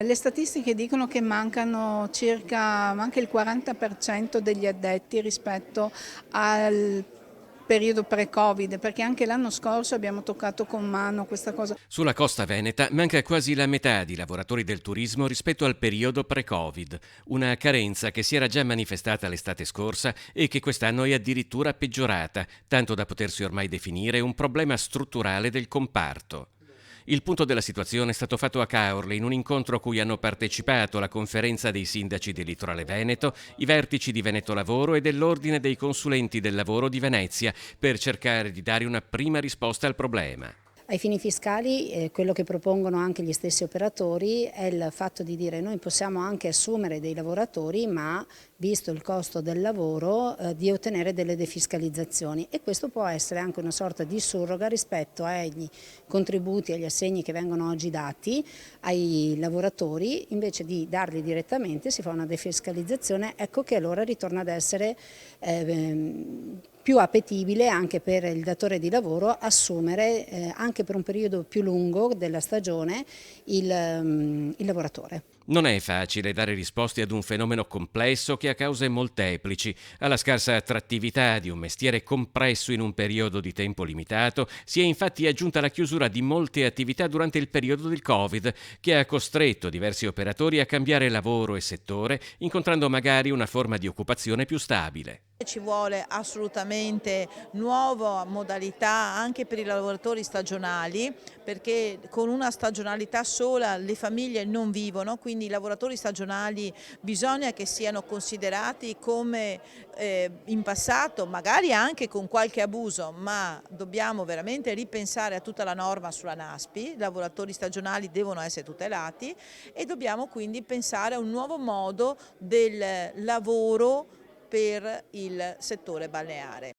Le statistiche dicono che manca il 40% degli addetti rispetto al periodo pre-Covid, perché anche l'anno scorso abbiamo toccato con mano questa cosa. Sulla costa veneta manca quasi la metà di lavoratori del turismo rispetto al periodo pre-Covid, una carenza che si era già manifestata l'estate scorsa e che quest'anno è addirittura peggiorata, tanto da potersi ormai definire un problema strutturale del comparto. Il punto della situazione è stato fatto a Caorle in un incontro a cui hanno partecipato la conferenza dei sindaci del litorale veneto, i vertici di Veneto Lavoro e dell'Ordine dei consulenti del lavoro di Venezia per cercare di dare una prima risposta al problema. Ai fini fiscali quello che propongono anche gli stessi operatori è il fatto di dire noi possiamo anche assumere dei lavoratori, ma visto il costo del lavoro di ottenere delle defiscalizzazioni, e questo può essere anche una sorta di surroga rispetto agli contributi, agli assegni che vengono oggi dati ai lavoratori. Invece di darli direttamente si fa una defiscalizzazione, ecco che allora ritorna ad essere più appetibile anche per il datore di lavoro assumere anche per un periodo più lungo della stagione il lavoratore. Non è facile dare risposte ad un fenomeno complesso che ha cause molteplici. Alla scarsa attrattività di un mestiere compresso in un periodo di tempo limitato si è infatti aggiunta la chiusura di molte attività durante il periodo del Covid, che ha costretto diversi operatori a cambiare lavoro e settore, incontrando magari una forma di occupazione più stabile. Ci vuole assolutamente nuova modalità anche per i lavoratori stagionali, perché con una stagionalità sola le famiglie non vivono, quindi i lavoratori stagionali bisogna che siano considerati come in passato, magari anche con qualche abuso, ma dobbiamo veramente ripensare a tutta la norma sulla NASPI. I lavoratori stagionali devono essere tutelati e dobbiamo quindi pensare a un nuovo modo del lavoro per il settore balneare.